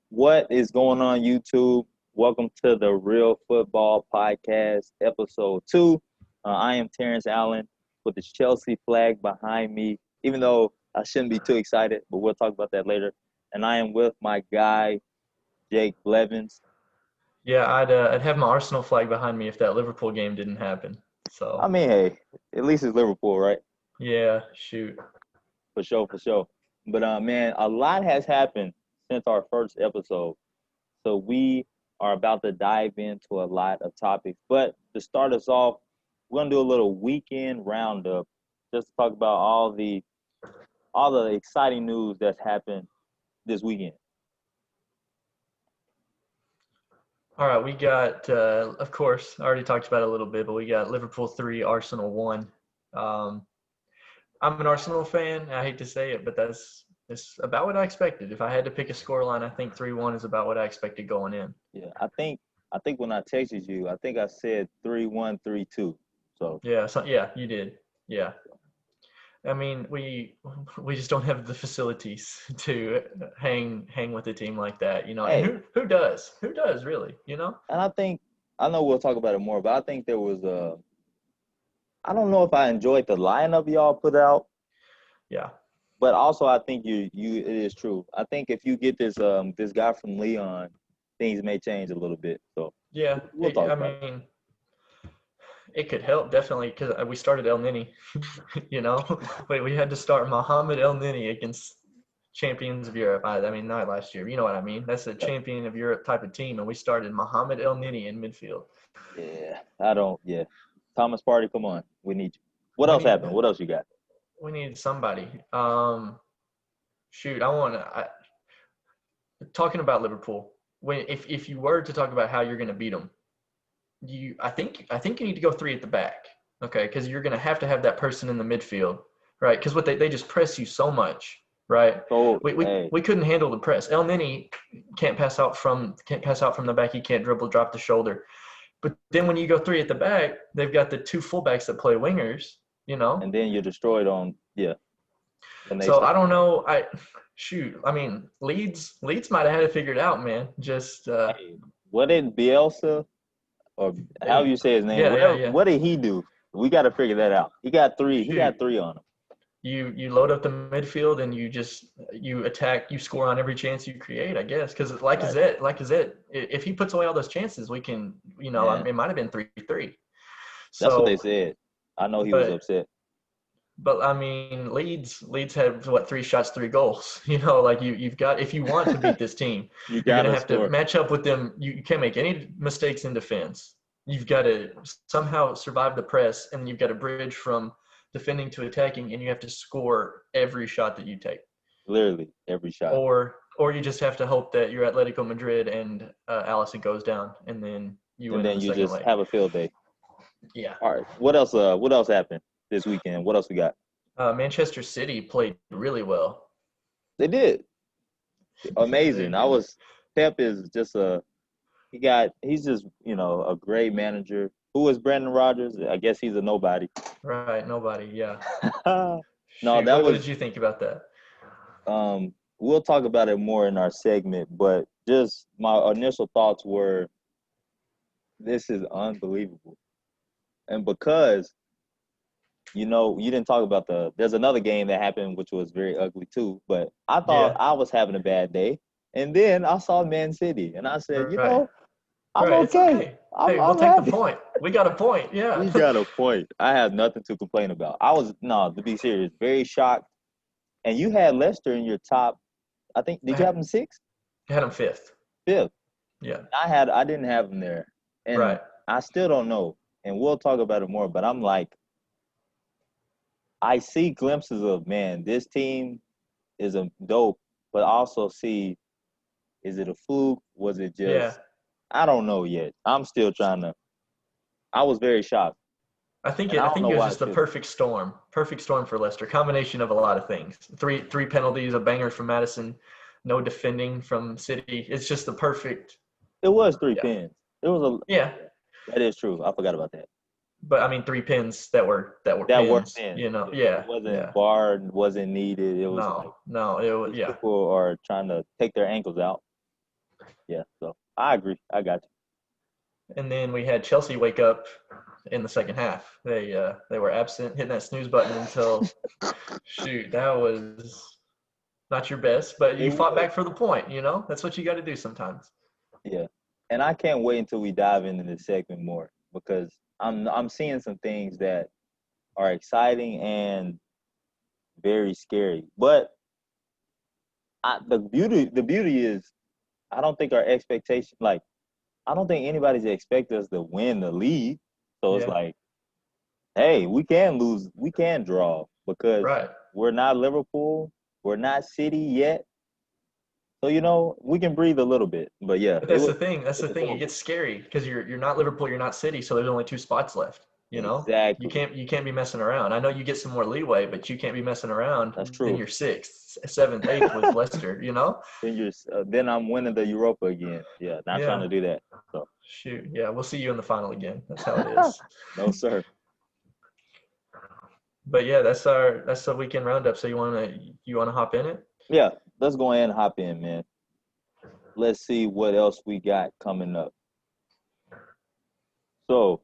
What is going on, YouTube? Welcome to the Real Football Podcast, Ep.2. I am Terence Allen with the Chelsea flag behind me, even though I shouldn't be too excited, but we'll talk about that later. And I am with my guy, Jake Blevins. Yeah, I'd have my Arsenal flag behind me if that Liverpool game didn't happen. I So mean, hey, at least it's Liverpool, right? yeah, shoot. For sure, for sure. But, man, a lot has happened since our first episode. So we are about to dive into a lot of topics. But to start us off, we're gonna do a little weekend roundup, just to talk about all the exciting news that's happened this weekend. All right, we got of course, I already talked about it a little bit, but we got Liverpool 3, Arsenal 1. Um, I'm an Arsenal fan. I hate to say it, but that's about what I expected. If I had to pick a scoreline, I think 3-1 is about what I expected going in. Yeah, I think when I texted you, I think I said 3-1, 3-2. So Yeah, you did. Yeah. I mean, we just don't have the facilities to hang with a team like that, And hey, who does? Who does really? and I know we'll talk about it more, but I think there was I don't know if I enjoyed the lineup y'all put out. Yeah. But also, I think it is true. I think if you get this guy from Leon, things may change a little bit. So Yeah. we'll talk I about it. mean, it could help definitely because we started El Nini. you know, we had to start Mohamed El Nini against champions of Europe. I mean, not last year. You know what I mean? That's a Yep. champion of Europe type of team, and we started Mohamed El Nini in midfield. Yeah, I don't. Yeah, Thomas Party, come on, we need you. What We else need happened? What else you got? we need somebody. Shoot, I want to. Talking about Liverpool, if you were to talk about how you're going to beat them, I think you need to go three at the back, okay? Because you're going to have that person in the midfield, right? Because what they just press you so much, right? So We, we hey, we couldn't handle the press. El Nini can't pass out from the back. He can't dribble, drop the shoulder. But then when you go three at the back, they've got the two fullbacks that play wingers, you know. and then you're destroyed on when they So start. I don't know. I mean, Leeds might have had it figured out, man. Just Hey, what did Bielsa or how hey, you say his name? yeah, yeah, Whatever. yeah. What did he do? We got to figure that out. He got three. He got Shoot, three on him. you load up the midfield and you attack, you score on every chance you create, I guess. Because Right, like is it, if he puts away all those chances, we can, man. it might have been 3-3. That's what they So, said. I know he was but upset. but I mean, Leeds had what, three shots, three goals. Like you've got, if you want to beat this team, You you're gonna gotta have to score. match up with them. You can't make any mistakes in defense. You've got to somehow survive the press, and you've got to bridge from defending to attacking, and you have to score every shot that you take. Literally every shot. Or you just have to hope that you're Atletico Madrid and Allison goes down, and then you And win in then the you second just leg. have a field day. Yeah. All right. What else? What else happened this weekend? What else we got? Manchester City played really well. They did They amazing. I did. was Pep is just he's just a great manager. Who is Brandon Rodgers? I guess he's a nobody. Right. Nobody. Yeah. No, Shoot, that what did was you think about that? we'll talk about it more in our segment, but just my initial thoughts were this is unbelievable. And because you didn't talk about there's another game that happened which was very ugly too, but I thought Yeah, I was having a bad day. And then I saw Man City and I said, right, I'm right. It's okay. okay. I'm Hey, we'll I'm take the happy. point. We got a point. Yeah. We got a point. I have nothing to complain about. I was no, to be serious, very shocked. And you had Leicester in your top. I think I did you have them sixth, had him fifth. fifth? Yeah, I didn't have them there, and right. I still don't know. And we'll talk about it more. But I'm like, I see glimpses of man, this team is a dope, but also see, is it a fluke? Was it Yeah. just? I don't know yet. I'm still trying to. I was very shocked, and I I don't think know it was why I just the should be. perfect storm. Perfect storm for Leicester. Combination of a lot of things. Three penalties, a banger from Madison, no defending from City. It's just the perfect. It was three Yeah. pins. It was a. Yeah. Yeah, that is true. I forgot about that. But I mean, three pins that were That were pins. pins. Yeah, it Yeah. wasn't Yeah. barred. Wasn't needed. It was like No. No. It was. these Yeah. people are trying to take their ankles out. Yeah. So I agree. I got And then we had Chelsea wake up in the second half. They were absent, hitting that snooze button until shoot, that was not your best, but you. you It fought was. back for the point. You know, that's what you got to do sometimes. Yeah. And I can't wait until we dive into this segment more because I'm seeing some things that are exciting and very scary. But the beauty is I don't think our expectation like I don't think anybody's expect us to win the league. So it's Yeah, like, hey, we can lose, we can draw because right. we're not Liverpool, we're not City yet. So we can breathe a little bit. But yeah, But it that's was the thing. That's it the was thing. It horrible. gets scary because you're not Liverpool, you're not City, so there's only two spots left. You know, Exactly. you can't be messing around. I know you get some more leeway, but you can't be messing around. That's Then true. you're sixth, seventh, eighth with Leicester. You know. Then I'm winning the Europa again. Yeah, not trying Yeah. to do that. So Shoot. Yeah, we'll see you in the final again. That's how it is. no sir. But yeah, that's the weekend roundup. So you wanna hop in it? Yeah, let's go ahead and hop in, man. Let's see what else we got coming up. So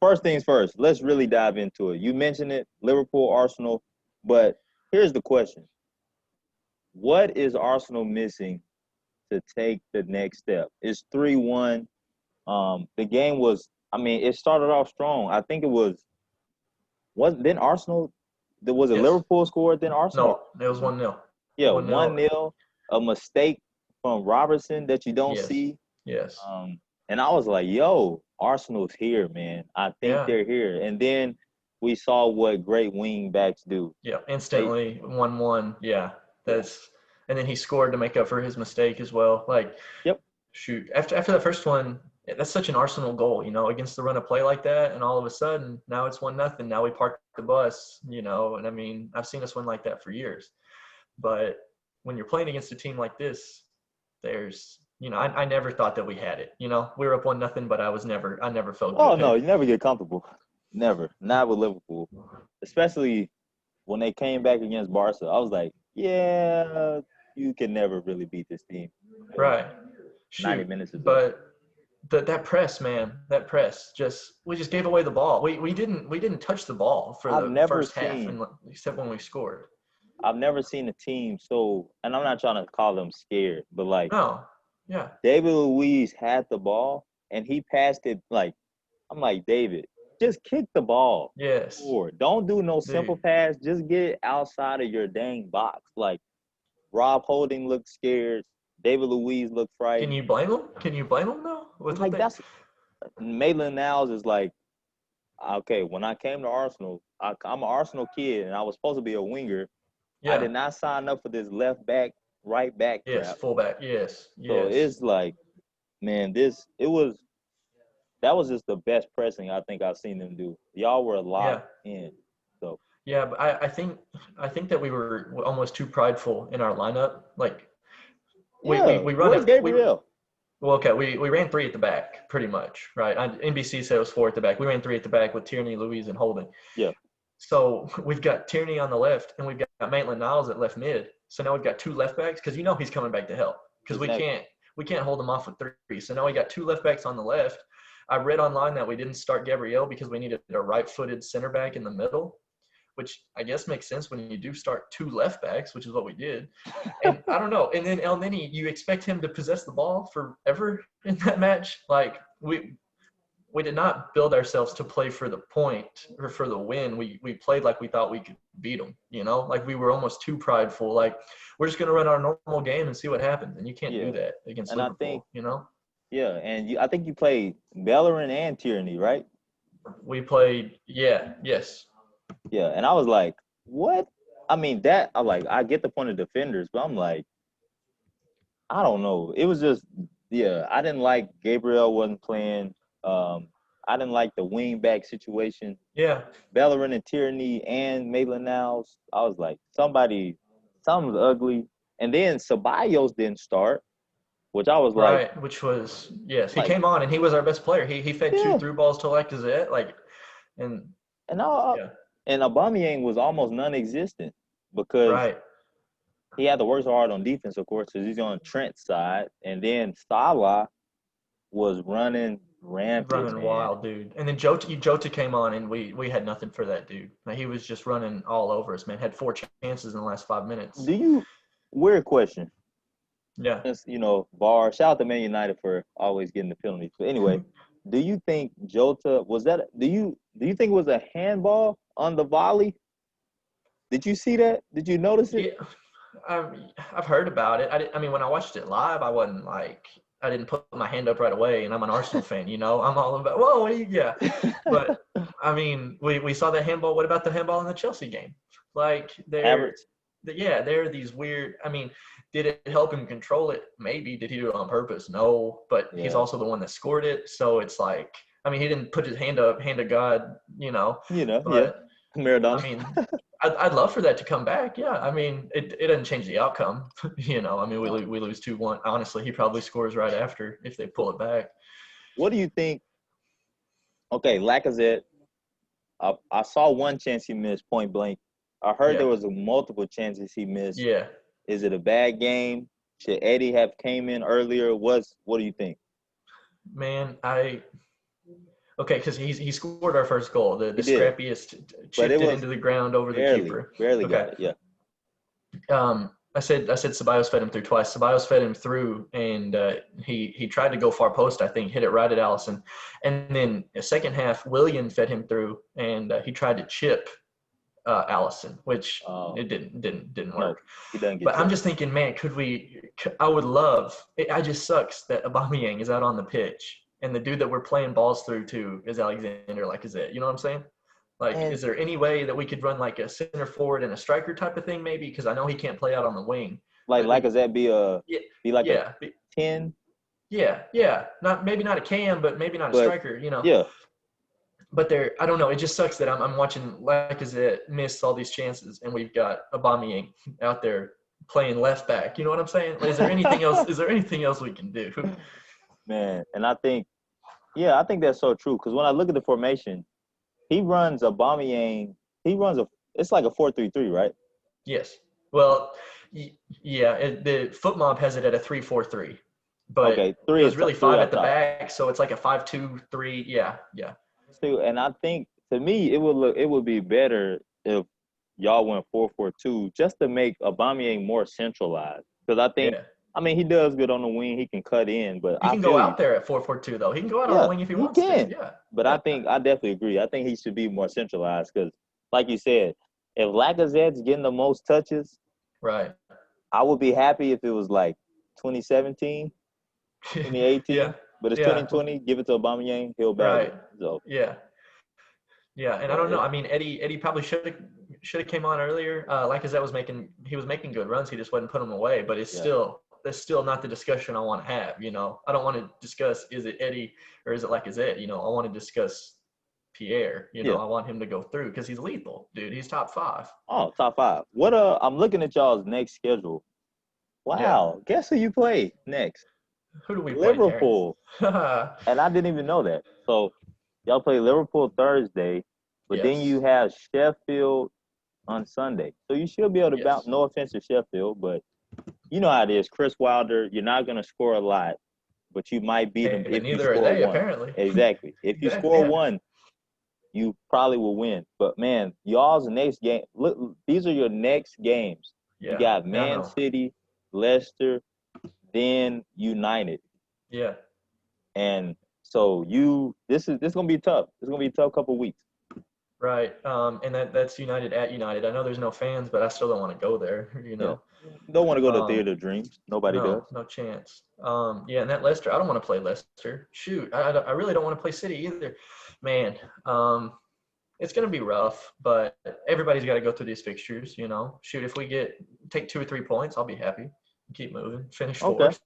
first things first, let's really dive into it. You mentioned it, Liverpool, Arsenal, but here's the question. What is Arsenal missing to take the next step? It's 3-1. The game was, I mean, it started off strong. I think it was then Arsenal, there was a Yes. Liverpool scored, then Arsenal. No, it was 1-0. Yeah, 1-0. 1-0, a mistake from Robertson that you don't Yes. see. Yes. And I was like, yo, Arsenal's here, man. I think Yeah. they're here. And then we saw what great wing backs do. Yeah. They Instantly 1-1. Yeah. yeah. And then he scored to make up for his mistake as well. Like, Yep. shoot. After that first one, that's such an Arsenal goal, against the run of play like that, and all of a sudden now it's 1-0. Now we park the bus. And I mean, I've seen us win like that for years. But when you're playing against a team like this, I never thought that we had it. We were up 1-0, but I never felt Oh good. no, you never get comfortable. Never. Not with Liverpool. Especially when they came back against Barca. I was like, yeah, you can never really beat this team. It was Right. 90 Shoot. minutes or so. But that press, man, that press, we just gave away the ball. We didn't touch the ball for I've the never first half, seen except when we scored. I've never seen a team so, and I'm not trying to call them scared, but like No. Yeah. David Luiz had the ball and he passed it like I'm like, David, just kick the ball Yes. forward. Don't do no simple Dude. pass. Just get it outside of your dang box. Like Rob Holding looked scared. David Luiz looked Can frightened. you blame them? Can you blame them though? I'm With what like, they that's Maitland Niles is like, okay, when I came to Arsenal, I'm an Arsenal kid and I was supposed to be a winger. I Yeah. did not sign up for this left back, right back Yes. crap. Fullback. Yes. So Yes. it's like, man, that was just the best pressing I think I've seen them do. Y'all were Yeah. locked in. So Yeah, but I think that we were almost too prideful in our lineup. Like we we, yeah, we run where's it we Gabriel? well okay we ran three at the back pretty much, right? NBC said it was four at the back. We ran three at the back with Tierney, Louise, and Holding. Yeah, So we've got Tierney on the left and we've got Maitland Niles at left mid. So now we've got two left backs because he's coming back to help because we exactly. can't hold him off with three. So now we got two left backs on the left. I read online that we didn't start Gabriel because we needed a right-footed center back in the middle, which I guess makes sense when you do start two left backs, which is what we did. And I don't know. And then El Nini, you expect him to possess the ball forever in that match? Like we did not build ourselves to play for the point or for the win. We played like we thought we could beat them. Like we were almost too prideful. Like we're just gonna run our normal game and see what happens. And you can't do Yeah, that against and I think Liverpool. yeah, and I think you played Bellerin and Tierney, right? We played, yeah, yes. Yeah, and I was like, what? I mean, that I like. I get the point of defenders, but I'm like, I don't know. It was just, yeah, I didn't like Gabriel wasn't playing. Um, I didn't like the wing back situation. Yeah. Bellerin and Tierney and Maitland Niles. I was like, something's ugly. And then Ceballos didn't start, which I was like, Right, which was yes. He like, came on and he was our best player. He fed two yeah. through balls to Lacazette, and And yeah, and Aubameyang was almost non-existent because right. he had to work so hard on defense, of course, because he's on Trent's side, and then Salah was running rampant, Running man. wild, dude. And then Jota came on, and we had nothing for that dude. Like, he was just running all over us, man. Had 4 chances in the last 5 minutes. Weird question. Yeah. Just, VAR. Shout out to Man United for always getting the penalties. But anyway, do you think Jota do you think it was a handball on the volley? Did you see that? Did you notice it? Yeah, I've heard about it. I mean, when I watched it live, I wasn't like, I didn't put my hand up right away, and I'm an Arsenal fan, I'm all about, whoa, yeah. But, I mean, we saw that handball. What about the handball in the Chelsea game? Like, there are these weird, I mean, did it help him control it? Maybe. Did he do it on purpose? No. But he's also the one that scored it, so it's like, I mean, he didn't put his hand up, hand of God, but, Maradona. I mean, I'd love for that to come back. Yeah, I mean, it doesn't change the outcome. I mean, we lose 2-1. Honestly, he probably scores right after if they pull it back. What do you think? Okay, Lacazette. I saw one chance he missed point blank. I heard there was multiple chances he missed. Yeah. Is it a bad game? Should Eddie have came in earlier? What do you think? Man, okay, because he scored our first goal. The scrappiest chipped it into the ground over the keeper. Barely got it. Yeah. I said Ceballos fed him through twice. Ceballos fed him through, and he tried to go far post. I think hit it right at Allison, and then the second half, Willian fed him through, and he tried to chip Allison, which it didn't work. He doesn't get but I'm just thinking, man, I would love. It just sucks that Aubameyang is out on the pitch. And the dude that we're playing balls through to is Alexander Lacazette. You know what I'm saying? Like, is there any way that we could run like a center forward and a striker type of thing, maybe? Because I know he can't play out on the wing. Like Lacazette be a 10? Yeah. Maybe not a cam, but maybe not a striker, Yeah. But I don't know. It just sucks that I'm watching Lacazette miss all these chances, and we've got Aubameyang out there playing left back. You know what I'm saying? Like, is there anything else? Is there anything else we can do? Man, and I think that's so true. Because when I look at the formation, he runs Aubameyang. It's like a 4-3-3, right? Yes. Well, yeah. The Foot Mob has it at a 3-4-3, but there's really 5 at the back, so it's like a 5-2-3. Yeah. And I think, to me, it would be better if y'all went 4-4-2 just to make Aubameyang more centralized. Because I think. I mean, he does good on the wing. He can cut in, but he can go out there at 4-4-2 though. He can go out on the wing if he wants to. Yeah. But I definitely agree. I think he should be more centralized because, like you said, if Lacazette's getting the most touches, right, I would be happy if it was like 2017, 2018. But it's 2020. Give it to Aubameyang. He'll bag it. So. Yeah. And I don't know. I mean, Eddie probably should have came on earlier. Lacazette was making good runs. He just wasn't putting them away. But that's still not the discussion I want to have. I don't want to discuss, is it Eddie or is it Lacazette? I want to discuss Pierre. I want him to go through because he's lethal, dude. He's top 5. Oh, top 5. What? I'm looking at y'all's next schedule. Wow. Yeah. Guess who you play next? Who do we play? Liverpool. And I didn't even know that. So y'all play Liverpool Thursday, but then you have Sheffield on Sunday. So you should be able to bounce. No offense to Sheffield, but you know how it is. Chris Wilder, you're not going to score a lot, but you might beat them if you score one. Apparently. Exactly. If you score one, you probably will win. But, man, y'all's next game – look, these are your next games. Yeah. You got Man City, Leicester, then United. Yeah. And so this is going to be tough. It's going to be a tough couple of weeks. Right. And that's United at United. I know there's no fans, but I still don't want to go there, Yeah. Don't want to go to Theater of Dreams. Nobody does. No chance. And that Leicester, I don't want to play Leicester. Shoot, I really don't want to play City either. Man, it's going to be rough, but everybody's got to go through these fixtures, Shoot, if we take 2 or 3 points, I'll be happy. Keep moving. Finish 4th.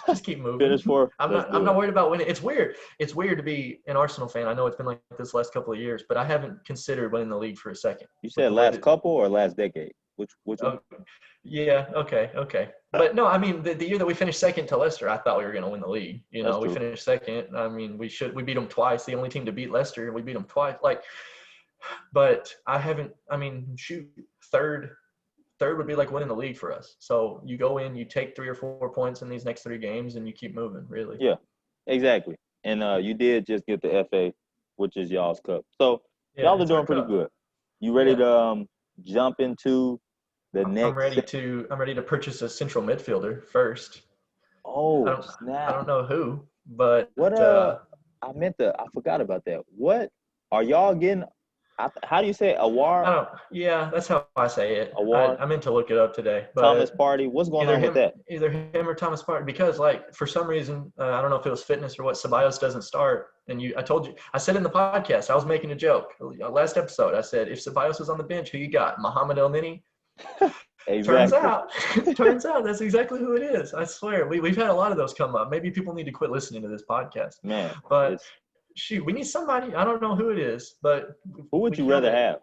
Just keep moving. Finish 4th. I'm not worried about winning. It's weird. It's weird to be an Arsenal fan. I know it's been like this last couple of years, but I haven't considered winning the league for a second. You said last couple or last decade? Which one? Yeah. Okay. But no, I mean the year that we finished second to Leicester, I thought we were going to win the league. We finished second. I mean, we beat them twice. The only team to beat Leicester, we beat them twice. But I haven't. I mean, shoot, third third would be like winning the league for us. So you go in, you take 3 or 4 points in these next 3 games, and you keep moving. Really. Yeah, exactly. And you did just get the FA, which is y'all's cup. So Yeah, y'all are it's our doing pretty cup. good. You ready Yeah. to jump into the I'm next? ready to. I'm ready to purchase a central midfielder first. I Oh don't. I snap! don't know who, but What I meant to. I forgot about that. What are y'all getting? How do you say it? I Awar? don't. Yeah, that's how I say it. Awar? I meant to look it up today, Thomas but Party? What's going on with that? either him or Thomas Partey, because like for some reason I don't know if it was fitness or what, Ceballos doesn't start. And I told you, I said in the podcast, I was making a joke last episode. I said if Ceballos was on the bench, who you got? Mohamed El Nini? Turns Exactly. out, that's exactly who it is. I swear, we've had a lot of those come up. Maybe people need to quit listening to this podcast. Man, But it's shoot, we need somebody. I don't know who it is, but who would we you know rather that have?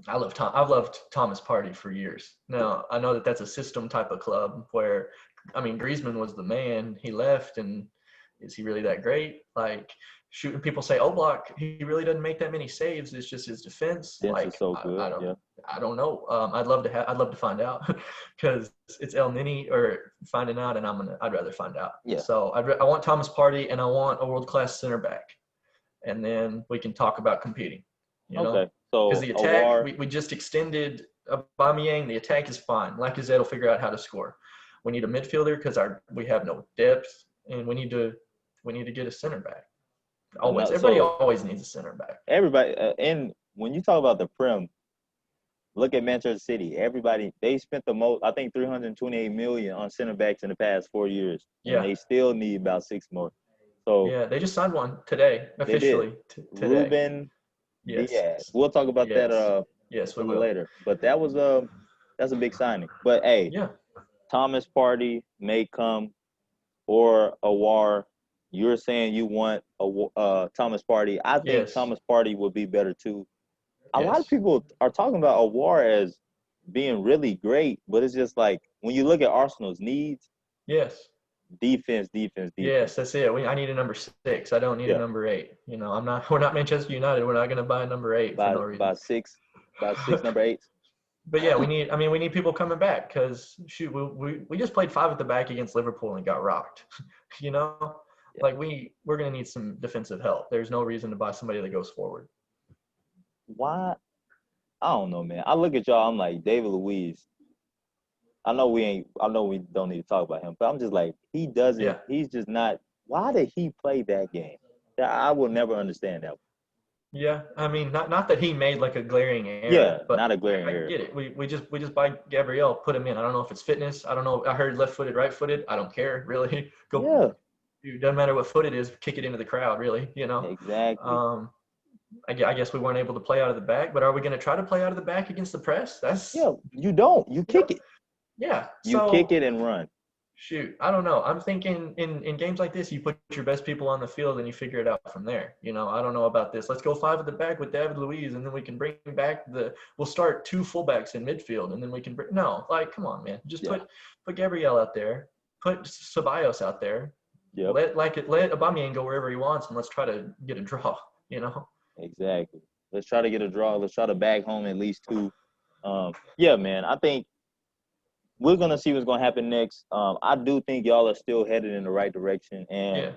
I've loved Thomas Partey for years. Now I know that that's a system type of club where, I mean, Griezmann was the man. He left, and is he really that great? Like shooting, people say Oblak, he really doesn't make that many saves. It's just his defense. Vince is Like so good. Yeah. I don't know. I'd love to find out because it's El Nini or finding out, and I'd rather find out. Yeah. So I want Thomas Partey, and I want a world class center back, and then we can talk about competing. You know. Okay. Because So the attack, Awar. we just extended Aubameyang. The attack is fine. Lacazette will figure out how to score. We need a midfielder because we have no depth, and we need to get a center back. Another, Everybody so always needs a center back. everybody, and when you talk about the Prem, look at Manchester City. Everybody they spent the most. I think 328 million on center backs in the past 4 years, and Yeah, they still need about 6 more. So yeah. They just signed one today, they did. officially today. Ruben Yes, Diaz. We'll talk about that yes, a yes. We little will. later. But that's a big signing. But hey, Yeah, Thomas Party may come or Awar. You're saying you want a Thomas Party. I think yes, Thomas Party would be better too. A lot of yes, people are talking about Awar as being really great, but it's just like when you look at Arsenal's needs, yes. defense, defense, defense. Yes, that's it. I need a number 6. I don't need a Yeah, number 8. You know, I'm not. We're not Manchester United. We're not going to buy a number 8 for no reason. by six, by six, number eight. But yeah, we need. I mean, we need people coming back because shoot, we just played 5 at the back against Liverpool and got rocked. You know, Yeah. like we're going to need some defensive help. There's no reason to buy somebody that goes forward. Why? I don't know, man. I look at y'all. I'm like David Luiz. I know we ain't. I know we don't need to talk about him, but I'm just like he doesn't. Yeah. He's just not. Why did he play that game? I will never understand that. Yeah, I mean, not that he made like a glaring error, Yeah, but not a glaring I error. get it. We just buy Gabriel, put him in. I don't know if it's fitness. I don't know. I heard left-footed, right-footed. I don't care really. Go. Yeah, It doesn't matter what foot it is. Kick it into the crowd, really. You know. exactly. I guess we weren't able to play out of the back, but are we going to try to play out of the back against the press? That's Yeah, you don't. You kick it. yeah. You So kick it and run. shoot, I don't know. I'm thinking in games like this, you put your best people on the field and you figure it out from there. You know, I don't know about this. Let's go 5 at the back with David Luiz, and then we can bring back we'll start 2 fullbacks in midfield, and then we can bring no, like come on, man. Just Yeah. put Gabriel out there, put Ceballos out there. Yep. Let Aubameyang go wherever he wants, and let's try to get a draw. You know. Exactly. Let's try to get a draw. Let's try to bag home at least 2. Yeah, man. I think we're gonna see what's gonna happen next. I do think y'all are still headed in the right direction, and Yeah.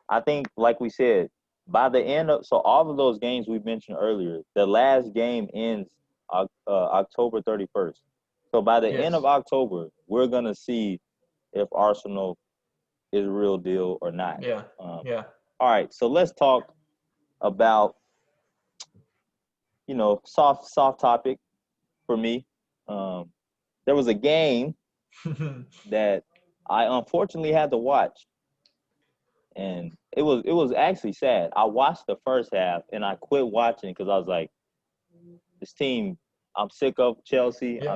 I think, like we said, by the end of all of those games we mentioned earlier, the last game ends October 31st. So by the end of October, we're gonna see if Arsenal is a real deal or not. Yeah. Yeah. All right, so let's talk about soft topic for me. There was a game that I unfortunately had to watch, and it was actually sad. I watched the first half and I quit watching because I was like, this team, I'm sick of Chelsea. Yeah.